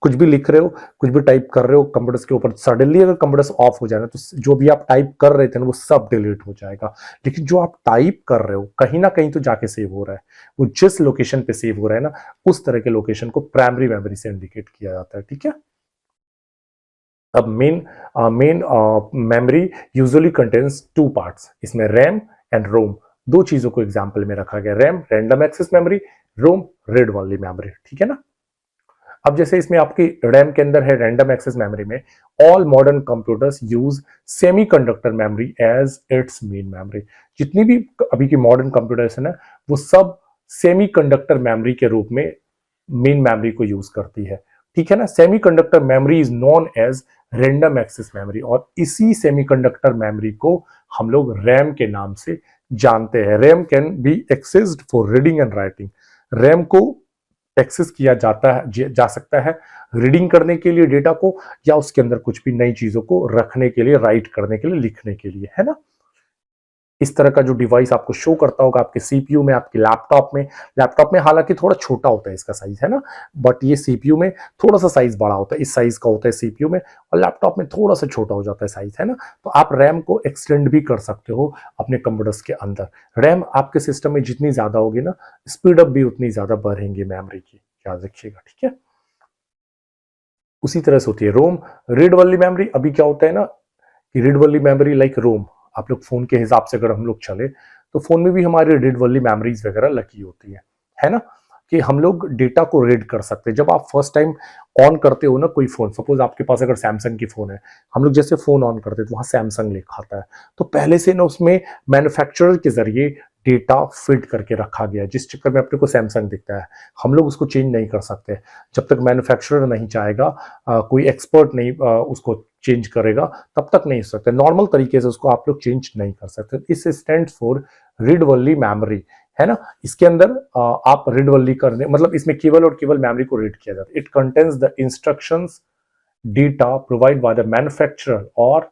कुछ भी लिख रहे हो, कुछ भी टाइप कर रहे हो कंप्यूटर्स के ऊपर, सडनली अगर कंप्यूटर्स ऑफ हो जाए ना, तो जो भी आप टाइप कर रहे थे ना वो सब डिलीट हो जाएगा। लेकिन जो आप टाइप कर रहे हो कहीं ना कहीं तो जाके सेव हो रहा है, वो जिस लोकेशन पे सेव हो रहा है ना, उस तरह के लोकेशन को प्राइमरी मेमोरी से इंडिकेट किया जाता है, ठीक है। अब main memory usually contains two parts, इसमें रैम एंड रोम, दो चीजों को एग्जांपल में रखा गया। रैम रैंडम एक्सेस मेमोरी, रोम रीड ओनली मेमोरी, ठीक है ना। अब जैसे इसमें आपकी रैम के अंदर है रैंडम एक्सेस मेमोरी में, all modern computers use semiconductor memory as its main memory. जितनी भी अभी की मॉडर्न कंप्यूटर्स है ना, वो सब सेमीकंडक्टर मेमोरी के रूप में मेन मेमोरी को यूज करती है, ठीक है ना। Semiconductor memory is known as random access memory, और इसी सेमीकंडक्टर मेमोरी को हम लोग रैम के नाम से जानते हैं। RAM can be accessed for reading and writing. RAM को एक्सेस किया जा सकता है रीडिंग करने के लिए डेटा को, या उसके अंदर कुछ भी नई चीजों को रखने के लिए, राइट करने के लिए, लिखने के लिए, है ना। इस तरह का जो डिवाइस आपको शो करता होगा आपके सीपीयू में, आपके लैपटॉप में हालांकि थोड़ा छोटा होता है इसका साइज, है ना, बट ये सीपीयू में थोड़ा सा साइज बड़ा होता है, इस साइज का होता है सीपीयू में, और लैपटॉप में थोड़ा सा छोटा हो जाता है साइज, है ना। तो आप रैम को एक्सटेंड भी कर सकते हो अपने कंप्यूटर्स के अंदर। रैम आपके सिस्टम में जितनी ज्यादा होगी ना, स्पीड अप भी उतनी ज्यादा बढ़ेंगी मेमोरी की, याद रखिएगा, ठीक है। उसी तरह से होती है रोम, रीड वाली मेमोरी। अभी क्या होता है ना कि रीड वाली मेमोरी लाइक रोम, आप लोग फोन के हिसाब से अगर हम लोग चले तो फोन में भी हमारी रीड वाली मेमोरीज वगैरह लगी होती है ना, कि हम लोग डेटा को रीड कर सकते हैं। जब आप फर्स्ट टाइम ऑन करते हो ना कोई फोन, सपोज आपके पास अगर सैमसंग की फोन है, हम लोग जैसे फोन ऑन करते हैं तो वहां सैमसंग लिखा आता है, तो पहले से ना उसमें मैन्युफैक्चरर के जरिए डेटा फिट करके रखा गया है, जिस चक्कर में अपने को सैमसंग दिखता है। हम लोग उसको चेंज नहीं कर सकते जब तक मैन्युफैक्चरर नहीं चाहेगा, कोई एक्सपर्ट नहीं उसको चेंज करेगा, तब तक नहीं हो सकते। नॉर्मल तरीके से उसको आप लोग चेंज नहीं कर सकते। इस stand for read only memory, है ना। इसके अंदर आप रीड ओनली करने मतलब इसमें केवल और केवल मेमोरी को रीड किया जाता है। It contains the instructions data provide by the manufacturer or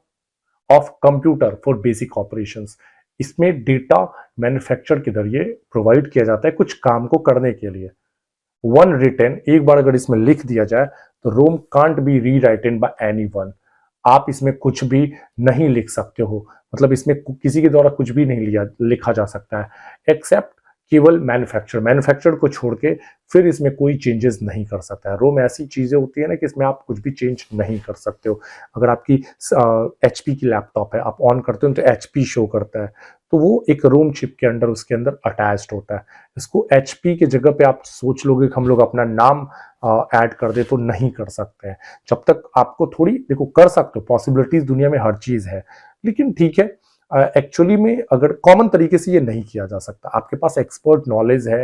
of computer for basic operations. इसमें डेटा मैन्युफैक्चर के जरिए प्रोवाइड किया जाता है कुछ काम को करने के लिए। वन रिटन, एक बार अगर इसमें लिख दिया जाए तो रोम कांट बी री राइटन बाय एनी वन। आप इसमें कुछ भी नहीं लिख सकते हो, मतलब इसमें किसी के द्वारा कुछ भी नहीं लिखा जा सकता है, एक्सेप्ट केवल मैन्युफैक्चर को छोड़ के फिर इसमें कोई चेंजेस नहीं कर सकता है। रोम ऐसी चीजें होती है ना कि इसमें आप कुछ भी चेंज नहीं कर सकते हो। अगर आपकी एचपी की लैपटॉप है, आप ऑन करते हो तो एचपी शो करता है, तो वो एक रोम चिप के अंदर उसके अंदर अटैच्ड होता है। इसको एचपी के जगह पे आप सोच लोगे कि हम लोग अपना नाम ऐड कर दे, तो नहीं कर सकते हैं। जब तक आपको थोड़ी देखो कर सकते हो, पॉसिबिलिटीज दुनिया में हर चीज है, लेकिन ठीक है एक्चुअली में अगर कॉमन तरीके से ये नहीं किया जा सकता। आपके पास एक्सपर्ट नॉलेज है,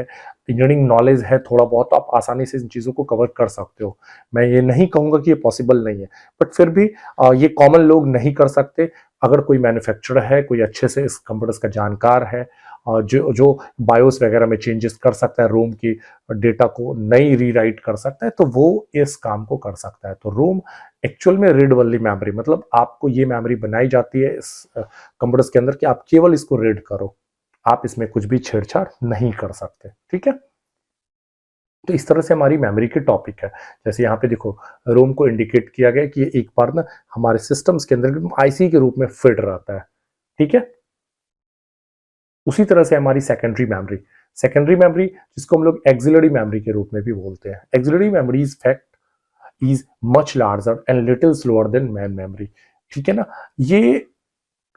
इंजीनियरिंग नॉलेज है थोड़ा बहुत, तो आप आसानी से इन चीज़ों को कवर कर सकते हो। मैं ये नहीं कहूँगा कि ये पॉसिबल नहीं है, बट फिर भी ये कॉमन लोग नहीं कर सकते। अगर कोई मैन्युफैक्चरर है, कोई अच्छे से इस कंप्यूटर्स का जानकार है, जो बायोस वगैरह में चेंजेस कर सकता है, रोम की डेटा को नई रीराइट कर सकता है, तो वो इस काम को कर सकता है। तो रोम एक्चुअल में रीड वाली मेमोरी, मतलब आपको ये मेमोरी बनाई जाती है इस कंप्यूटर्स के अंदर कि आप केवल इसको रीड करो, आप इसमें कुछ भी छेड़छाड़ नहीं कर सकते, ठीक है। तो इस तरह से हमारी मेमोरी के टॉपिक है। जैसे यहाँ पे देखो रोम को इंडिकेट किया गया कि ये एक बार ना हमारे सिस्टम्स के अंदर आईसी के रूप में फिट रहता है, ठीक है। उसी तरह से हमारी सेकेंडरी मेमोरी जिसको हम लोग एक्सिलरी मेमोरी के रूप में भी बोलते हैं। Axillary memory is fact is much larger and little slower then main memory, ठीक है ना। ये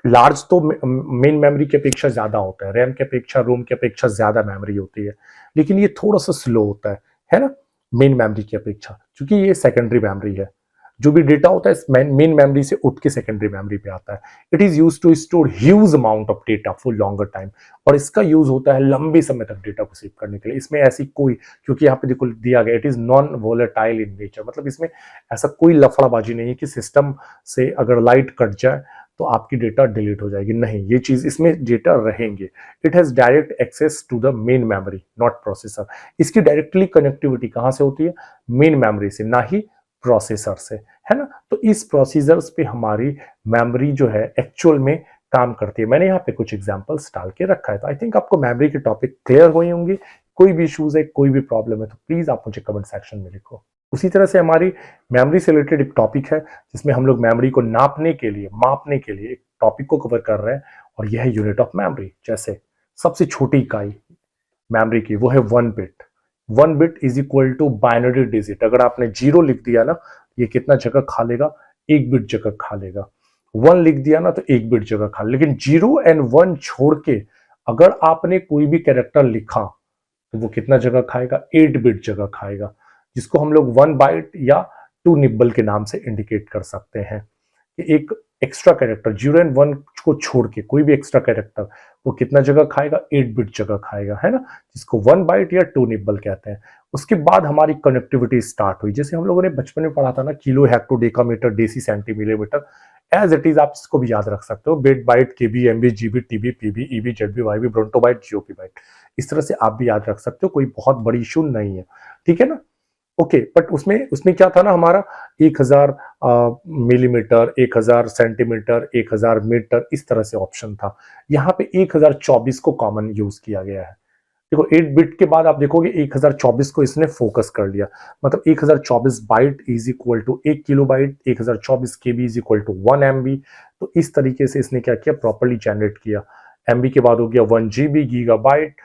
लार्ज तो मेन मेमोरी की अपेक्षा ज्यादा होता है, रैम की अपेक्षा, रोम की अपेक्षा ज्यादा मेमोरी होती है, लेकिन ये थोड़ा सा स्लो होता है ना, मेन मेमोरी की अपेक्षा, क्योंकि ये सेकेंडरी मेमोरी है। जो भी डेटा होता है मेन मेमोरी से उठ के सेकेंडरी मेमोरी पे आता है। It is use to store huge amount of data for longer time, और इसका यूज होता है लंबे समय तक डेटा को सेव करने के लिए। इसमें ऐसी कोई, क्योंकि यहाँ पे देखो दिया गया it is non volatile in nature, मतलब इसमें ऐसा कोई लफड़ाबाजी नहीं है कि सिस्टम से अगर लाइट कट जाए तो आपकी डेटा डिलीट हो जाएगी, नहीं, ये चीज इसमें डेटा रहेंगे। It has direct access to the main memory not processor. इसकी डायरेक्टली कनेक्टिविटी कहां से होती है? मेन मेमोरी से, ना ही प्रोसेसर से, है ना। तो इस प्रोसीजर्स पे हमारी मेमोरी जो है एक्चुअल में काम करती है। मैंने यहाँ पे कुछ एग्जांपल्स डाल के रखा है, तो आई थिंक आपको मेमोरी के टॉपिक क्लियर हुए होंगे। कोई भी इश्यूज है, कोई भी प्रॉब्लम है, तो प्लीज आप मुझे कमेंट सेक्शन में लिखो। उसी तरह से हमारी मेमोरी से रिलेटेड एक टॉपिक है जिसमें हम लोग मेमोरी को नापने के लिए, मापने के लिए एक टॉपिक को कवर कर रहे हैं, और यह है यूनिट ऑफ मेमोरी। जैसे सबसे छोटी इकाई मेमोरी की वो है 1 bit. 1 bit is equal to binary digit. अगर आपने 0 लिख दिया ना, ये कितना जगह खा लेगा? 1 बिट जगह खा लेगा। 1 लिख दिया ना तो 1 बिट जगह खा लेगा। लेकिन 0 एंड 1 छोड़ के अगर आपने कोई भी कैरेक्टर लिखा तो वो कितना जगह खाएगा? 8 बिट जगह खाएगा, जिसको हम लोग 1 बाइट या 2 निब्बल के नाम से इंडिकेट कर सकते हैं। कि एक एक्स्ट्रा कैरेक्टर 0 एंड 1 को छोड़ के कोई भी एक्स्ट्रा कैरेक्टर वो कितना जगह खाएगा? 8 बिट जगह खाएगा, है ना, जिसको 1 बाइट या 2 निब्बल कहते हैं। उसके बाद हमारी कनेक्टिविटी स्टार्ट हुई। जैसे हम लोगों ने बचपन में पढ़ा था ना, kilo, hecto, decametre, deci, centimetre, as it is आप इसको भी याद रख सकते हो। Bit, byte, KB, MB, GB, TB, PB, EB, ZB, YB, brontobyte, geopbyte, इस तरह से आप भी याद रख सकते हो। कोई बहुत बड़ी इशू नहीं है, ठीक है ना। ओके, बट उसमें क्या था ना, हमारा 1000 मिलीमीटर, 1000 सेंटीमीटर, 1000 मीटर, इस तरह से ऑप्शन था। यहाँ पे 1024 को कॉमन यूज किया गया है। देखो 8 बिट के बाद आप देखोगे 1024 को इसने फोकस कर लिया, मतलब 1024 byte is equal to 1 kilobyte, 1024 KB is equal to 1 MB. तो इस तरीके से इसने क्या किया? प्रॉपर्ली जनरेट किया। एमबी के बाद हो गया 1 जीबी, गीगाबाइट,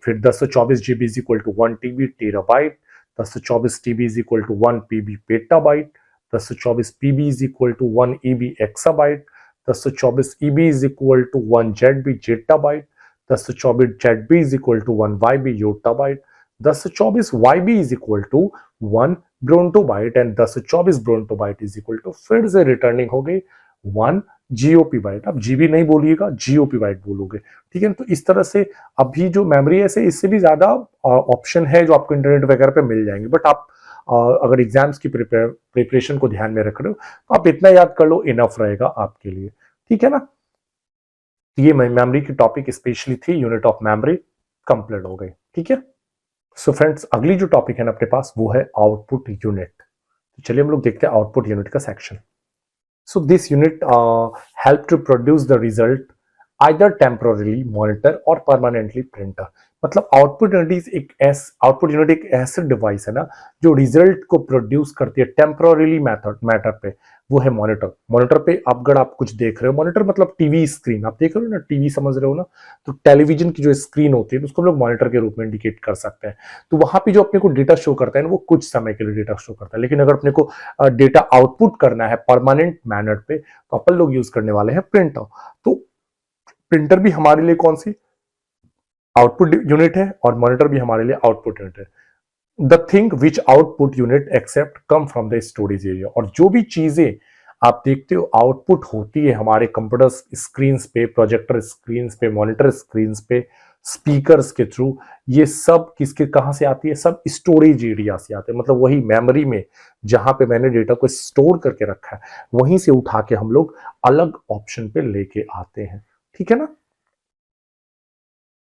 फिर 1024 GB is equal to 1 TB, terabyte, 1024 TB is equal to 1 PB, petabyte, 1024 PB is equal to 1 EB, exabyte, 1024 EB is equal to 1 ZB, zettabyte, 1024 ZB is equal to 1 YB, yottabyte, 1024 YB is equal to 1 brontobyte, and 1024 brontobyte is equal to फिर से returning हो गई 1 GOP bite. अब GB नहीं बोलिएगा, GOP bite बोलोगे, ठीक है। तो इस तरह से अभी जो मेमोरी है, इससे भी ज्यादा ऑप्शन है जो आपको इंटरनेट वगैरह पे मिल जाएंगे। बट आप अगर एग्जाम्स की प्रिपरेशन को ध्यान में रख रहे हो तो आप इतना याद कर लो, इनफ रहेगा आपके लिए, ठीक है ना। ये मेमोरी की टॉपिक स्पेशली थी, यूनिट ऑफ मेमोरी कंप्लीट हो गई, ठीक है। सो फ्रेंड्स, अगली जो टॉपिक है ना अपने पास वो है आउटपुट यूनिट। तो चलिए हम लोग देखते हैं आउटपुट यूनिट का section. So this unit help to produce the result either temporarily monitor or permanently printer। मतलब आउटपुट यूनिट एक ऐसा डिवाइस है ना जो रिजल्ट को प्रोड्यूस करती है टेम्पररीली मैटर पे, वो है मॉनिटर। मॉनिटर पे अगर आप कुछ देख रहे हो, मॉनिटर मतलब टीवी स्क्रीन, आप देख रहे हो ना, टीवी समझ रहे हो ना, तो टेलीविजन की जो स्क्रीन होती है उसको हम लोग मॉनिटर के रूप में इंडिकेट कर सकते हैं। तो वहां पे जो अपने को डेटा शो करता है ना, वो कुछ समय के लिए डेटा शो करता है। लेकिन अगर अपने को डेटा आउटपुट करना है परमानेंट मैनर पे, तो अपन लोग यूज करने वाले हैं प्रिंटर। तो प्रिंटर भी हमारे लिए कौन सी आउटपुट यूनिट है, और मॉनिटर भी हमारे लिए आउटपुट यूनिट है। The thing which output unit accept come from the storage area. और जो भी चीजें आप देखते हो आउटपुट होती है हमारे कंप्यूटर स्क्रीन पे, प्रोजेक्टर स्क्रीन पे, मॉनिटर स्क्रीन पे, स्पीकर्स के थ्रू, ये सब किसके कहां से आती है? सब स्टोरेज एरिया से आते हैं। मतलब वही मेमोरी में जहां पे मैंने डेटा को स्टोर करके रखा है, वहीं से उठा के हम लोग अलग ऑप्शन पे लेके आते हैं, ठीक है ना।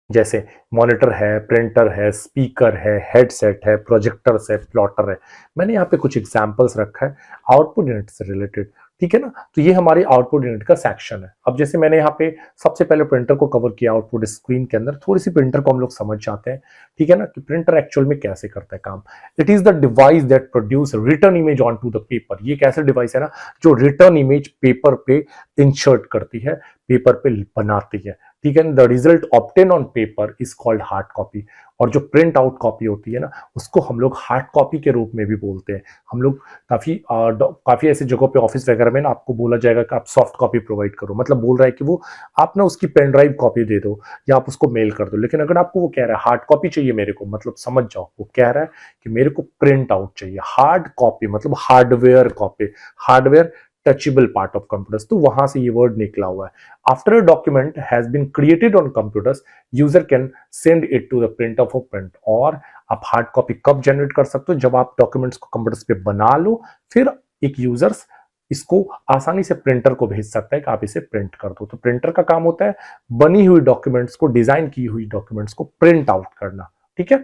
जैसे मॉनिटर है, प्रिंटर है, स्पीकर है, हेडसेट है, प्रोजेक्टर है, प्लॉटर है। मैंने यहाँ पे कुछ एग्जांपल्स रखा है आउटपुट यूनिट से रिलेटेड, ठीक है ना। तो ये हमारी आउटपुट यूनिट का सेक्शन है। अब जैसे मैंने यहाँ पे सबसे पहले प्रिंटर को कवर किया आउटपुट स्क्रीन के अंदर, थोड़ी सी प्रिंटर को हम लोग समझ जाते हैं, ठीक है ना, कि प्रिंटर एक्चुअल में कैसे करता है काम। It is the device that produce return image on to the paper. ये एक ऐसा डिवाइस है ना जो रिटर्न इमेज पेपर पे इंसर्ट करती है, पेपर पे बनाती है, ठीक है। The result obtain on paper is called hard copy, और जो प्रिंट आउट कॉपी होती है ना उसको हम लोग हार्ड कॉपी के रूप में भी बोलते हैं। हम लोग काफी ऐसी जगहों पे ऑफिस वगैरह में ना आपको बोला जाएगा कि आप सॉफ्ट कॉपी प्रोवाइड करो, मतलब बोल रहा है कि वो आप ना उसकी पेन ड्राइव कॉपी दे दो या आप उसको मेल कर दो। लेकिन अगर आपको वो कह रहा है हार्ड कॉपी चाहिए मेरे को, मतलब समझ जाओ वो कह रहा है कि मेरे को प्रिंट आउट चाहिए। हार्ड कॉपी मतलब hardware copy, hardware touchable part of computers, तो वहां से ये वर्ड निकला हुआ है। After a document has been created on computers user can send it to the printer for print. और आप हार्ड कॉपी कब जनरेट कर सकते हो, जब आप डॉक्यूमेंट्स को कंप्यूटर्स पे बना लो, फिर एक यूजर्स इसको आसानी से प्रिंटर को भेज सकता है कि आप इसे प्रिंट कर दो। तो प्रिंटर का काम होता है बनी हुई डॉक्यूमेंट्स को, डिजाइन की हुई डॉक्यूमेंट्स को प्रिंट आउट करना, ठीक है।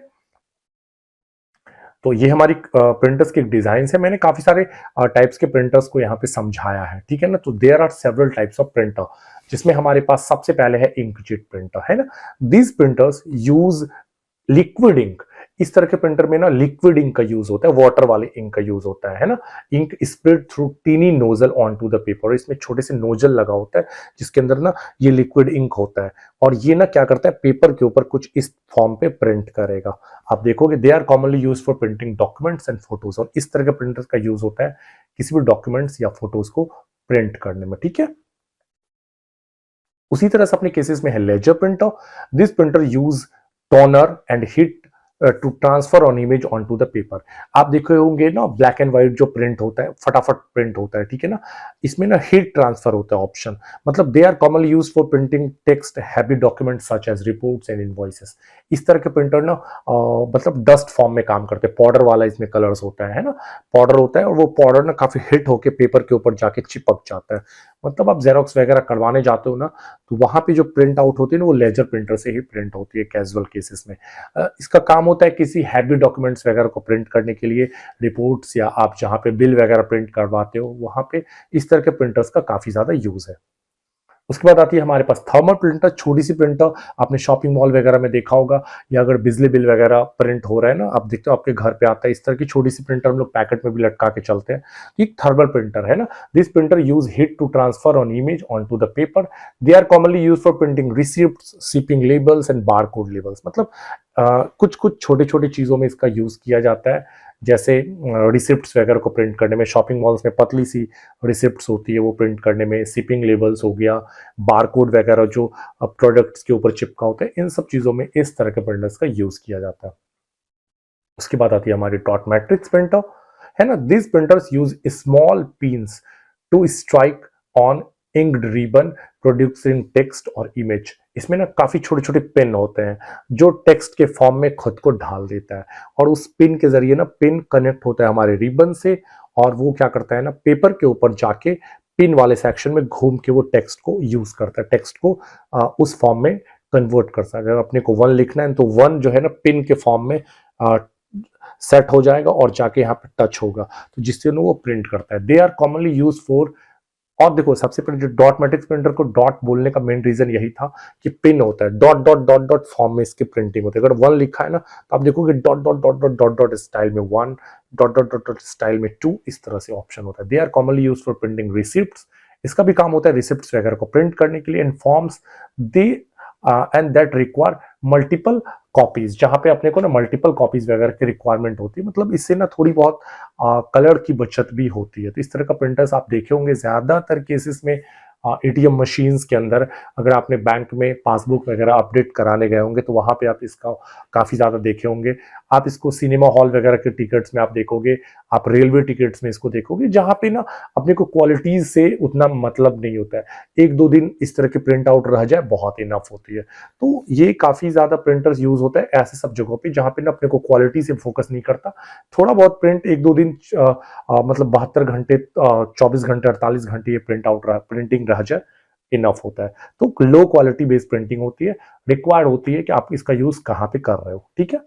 तो ये हमारी प्रिंटर्स के डिजाइन है। मैंने काफी सारे टाइप्स के प्रिंटर्स को यहाँ पे समझाया है, ठीक है ना। तो there are several types of printer, जिसमें हमारे पास सबसे पहले है इंकजेट प्रिंटर, है ना। These printers use liquid ink. इस तरह के प्रिंटर में ना लिक्विड इंक का यूज होता है, वाटर वाले इंक का यूज होता है ना। Ink spread through tiny nozzle on to the paper, इसमें छोटे से नोजल लगा होता है जिसके अंदर ना ये लिक्विड इंक होता है, और ये ना क्या करता है पेपर के ऊपर कुछ इस फॉर्म पे प्रिंट करेगा। आप देखोगे they are commonly use for printing documents and photos, और इस तरह के प्रिंटर का यूज होता है किसी भी डॉक्यूमेंट्स या फोटोज को प्रिंट करने में, ठीक है। उसी तरह से अपने केसेस में है laser printer. This printer use toner and heat to transfer on image on to the paper. आप देखे होंगे ना ब्लैक एंड व्हाइट जो प्रिंट होता है फटाफट प्रिंट होता है, ठीक है ना। इसमें ना हीट ट्रांसफर होता है ऑप्शन, मतलब they are commonly use for printing text heavy document such as reports and invoices. इस तरह के प्रिंटर ना मतलब डस्ट फॉर्म में काम करते हैं। पाउडर वाला इसमें कलर्स होता है ना, पाउडर होता है, और वो पाउडर ना काफी हिट होकर पेपर के ऊपर जाके चिपक जाता है। मतलब आप जेरोक्स वगैरह करवाने जाते हो ना, तो वहां पे जो प्रिंट आउट होती है ना वो लेजर प्रिंटर से ही प्रिंट होती है कैजुअल केसेस में। इसका काम होता है किसी हैवी डॉक्यूमेंट्स वगैरह को प्रिंट करने के लिए, रिपोर्ट्स या आप जहां पे बिल वगैरह प्रिंट करवाते हो वहां पे इस तरह के प्रिंटर्स का काफी ज्यादा यूज है। उसके बाद आती है हमारे पास थर्मल प्रिंटर, छोटी सी प्रिंटर, आपने शॉपिंग मॉल वगैरह में देखा होगा, या अगर बिजली बिल वगैरह प्रिंट हो रहा है ना, आप देखते हो आपके घर पे आता है इस तरह की छोटी सी प्रिंटर, हम लोग पैकेट में भी लटका के चलते हैं, एक थर्मल प्रिंटर है ना। This printer use heat to transfer on image on to the paper. They are commonly use for printing receipt, shipping labels and bar code labels. मतलब कुछ कुछ छोटे छोटे चीजों में इसका यूज किया जाता है, जैसे रिसिप्ट्स वगैरह को प्रिंट करने में, शॉपिंग मॉल्स में पतली सी रिसिप्ट्स होती है वो प्रिंट करने में, शिपिंग लेबल्स हो गया, बारकोड वगैरह जो प्रोडक्ट्स के ऊपर चिपका होता है, इन सब चीजों में इस तरह के प्रिंटर्स का यूज किया जाता है। उसके बाद आती है हमारी डॉट मैट्रिक्स प्रिंटर, है ना। This printers use small pins to strike on inked ribbon producing text और इमेज। इसमें ना काफी छोटे छोटे पेन होते हैं जो टेक्स्ट के फॉर्म में खुद को ढाल देता है, और उस पिन के जरिए ना पिन कनेक्ट होता है हमारे रिबन से, और वो क्या करता है ना पेपर के ऊपर जाके पिन वाले सेक्शन में घूम के वो टेक्स्ट को यूज करता है, टेक्स्ट को उस फॉर्म में कन्वर्ट कर सकता है। अगर अपने को 1 लिखना है तो 1 जो है ना पिन के फॉर्म में सेट हो जाएगा और जाके यहाँ पे टच होगा, तो जिससे वो प्रिंट करता है। They are commonly use for, और देखो सबसे पहले जो डॉट मैट्रिक्स प्रिंटर को डॉट बोलने का मेन रीजन यही था कि पिन होता है, dot dot dot dot form में इसकी प्रिंटिंग होती है। अगर 1 लिखा है ना तो आप देखोगे dot dot dot dot dot dot style में 1, dot dot dot dot style में 2, इस तरह से ऑप्शन होता है। They are commonly use for printing receipts. इसका भी काम होता है रिसिप्ट्स वगैरह को प्रिंट करने के लिए, in forms they and that require multiple copies, जहां पे अपने को ना मल्टीपल कॉपीज वगैरह की रिक्वायरमेंट होती है। मतलब इससे ना थोड़ी बहुत कलर की बचत भी होती है। तो इस तरह का प्रिंटर्स आप देखे होंगे ज्यादातर केसेस में एटीएम मशीन्स के अंदर। अगर आपने बैंक में पासबुक वगैरह अपडेट कराने गए होंगे तो वहां पे आप इसका काफी ज्यादा देखे होंगे। आप इसको सिनेमा हॉल वगैरह के टिकट्स में आप देखोगे, आप रेलवे टिकट्स में इसको देखोगे, जहां पे ना अपने को क्वालिटीज से उतना मतलब नहीं होता है। 1-2 दिन इस तरह के प्रिंट आउट रह जाए बहुत इनफ होती है। तो ये काफी ज्यादा प्रिंटर्स यूज होता है ऐसे सब जगहों पे जहां पे ना अपने को क्वालिटी से फोकस नहीं करता, थोड़ा बहुत प्रिंट 1-2 दिन मतलब 72 घंटे 24 घंटे 48 घंटे ये प्रिंटिंग रह जाए इनफ होता है। तो लो क्वालिटी बेस्ड प्रिंटिंग होती है, रिक्वायर्ड होती है कि आप इसका यूज कहां पे कर रहे हो, ठीक है।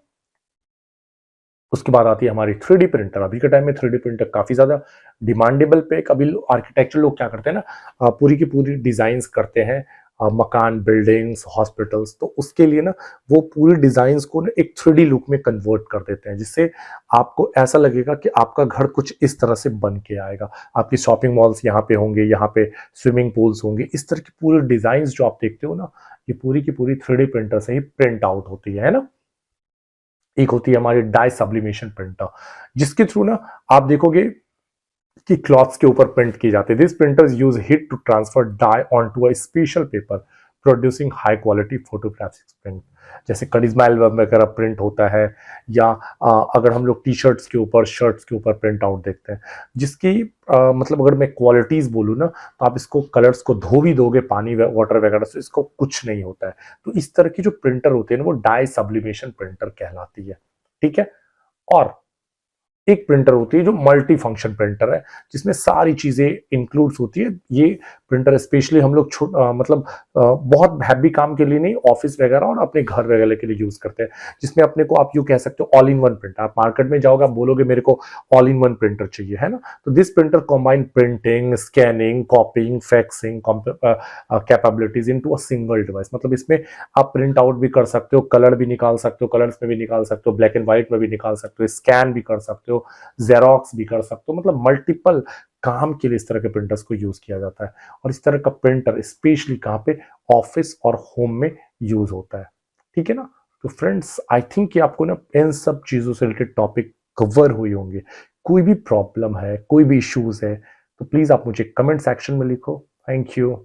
उसके बाद आती है हमारी 3D प्रिंटर। अभी के टाइम में 3D प्रिंटर काफी ज्यादा डिमांडेबल पे, कभी आर्किटेक्चर लोग क्या करते हैं ना पूरी की पूरी डिजाइन्स करते हैं, मकान, बिल्डिंग्स, हॉस्पिटल्स, तो उसके लिए ना वो पूरी डिजाइन्स को ना एक 3D लुक में कन्वर्ट कर देते हैं, जिससे आपको ऐसा लगेगा कि आपका घर कुछ इस तरह से बन के आएगा। आपकी शॉपिंग मॉल्स यहाँ पे होंगे, यहाँ पे स्विमिंग पूल्स होंगे, इस तरह की पूरी डिजाइन्स जो आप देखते हो ना ये पूरी की पूरी 3D प्रिंटर से ही प्रिंट आउट होती है ना। एक होती है हमारी डाई सब्लिमेशन प्रिंटर, जिसके थ्रू ना आप देखोगे कि क्लॉथ्स के ऊपर प्रिंट की जाती है। This printers use heat to transfer dye on to a special paper producing high quality photographic print. जैसे करिश्मा एल्बम वगैरह प्रिंट होता है, या अगर हम लोग टी शर्ट्स के ऊपर, शर्ट्स के ऊपर प्रिंट आउट देखते हैं, जिसकी मतलब अगर मैं क्वालिटीज बोलूँ ना, तो आप इसको कलर्स को धो भी दोगे पानी वाटर वगैरह से, इसको कुछ नहीं होता है। तो इस तरह की जो प्रिंटर होती है ना, वो डाई सब्लिमेशन प्रिंटर कहलाती है। ठीक है। और एक प्रिंटर होती है जो मल्टी फंक्शन प्रिंटर है, जिसमें सारी चीजें इंक्लूड्स होती है। ये प्रिंटर स्पेशली हम लोग मतलब बहुत हैवी काम के लिए नहीं, ऑफिस वगैरह और अपने घर वगैरह के लिए यूज करते हैं, जिसमें अपने को आप यूं कह सकते हो ऑल इन वन प्रिंटर। आप मार्केट में जाओगे, आप बोलोगे मेरे को ऑल इन वन प्रिंटर चाहिए, है ना। तो this printer combine printing, scanning, कॉपिंग, faxing capabilities into a single device. मतलब इसमें आप प्रिंट आउट भी कर सकते हो, कलर भी निकाल सकते हो, कलर्स में भी निकाल सकते हो, ब्लैक एंड व्हाइट में भी निकाल सकते हो, स्कैन भी कर सकते हो, जेरोक्स भी कर सकते हो। मतलब मल्टीपल काम के लिए इस तरह के प्रिंटर्स को यूज किया जाता है। और इस तरह का प्रिंटर स्पेशली कहाँ पे, ऑफिस और होम में यूज होता है। ठीक है ना। तो फ्रेंड्स, आई थिंक कि आपको ना इन सब चीजों से रिलेटेड टॉपिक कवर हुए होंगे। कोई भी प्रॉब्लम है, कोई भी इश्यूज है, तो प्लीज आप मुझे कमेंट सेक्शन में लिखो। Thank you.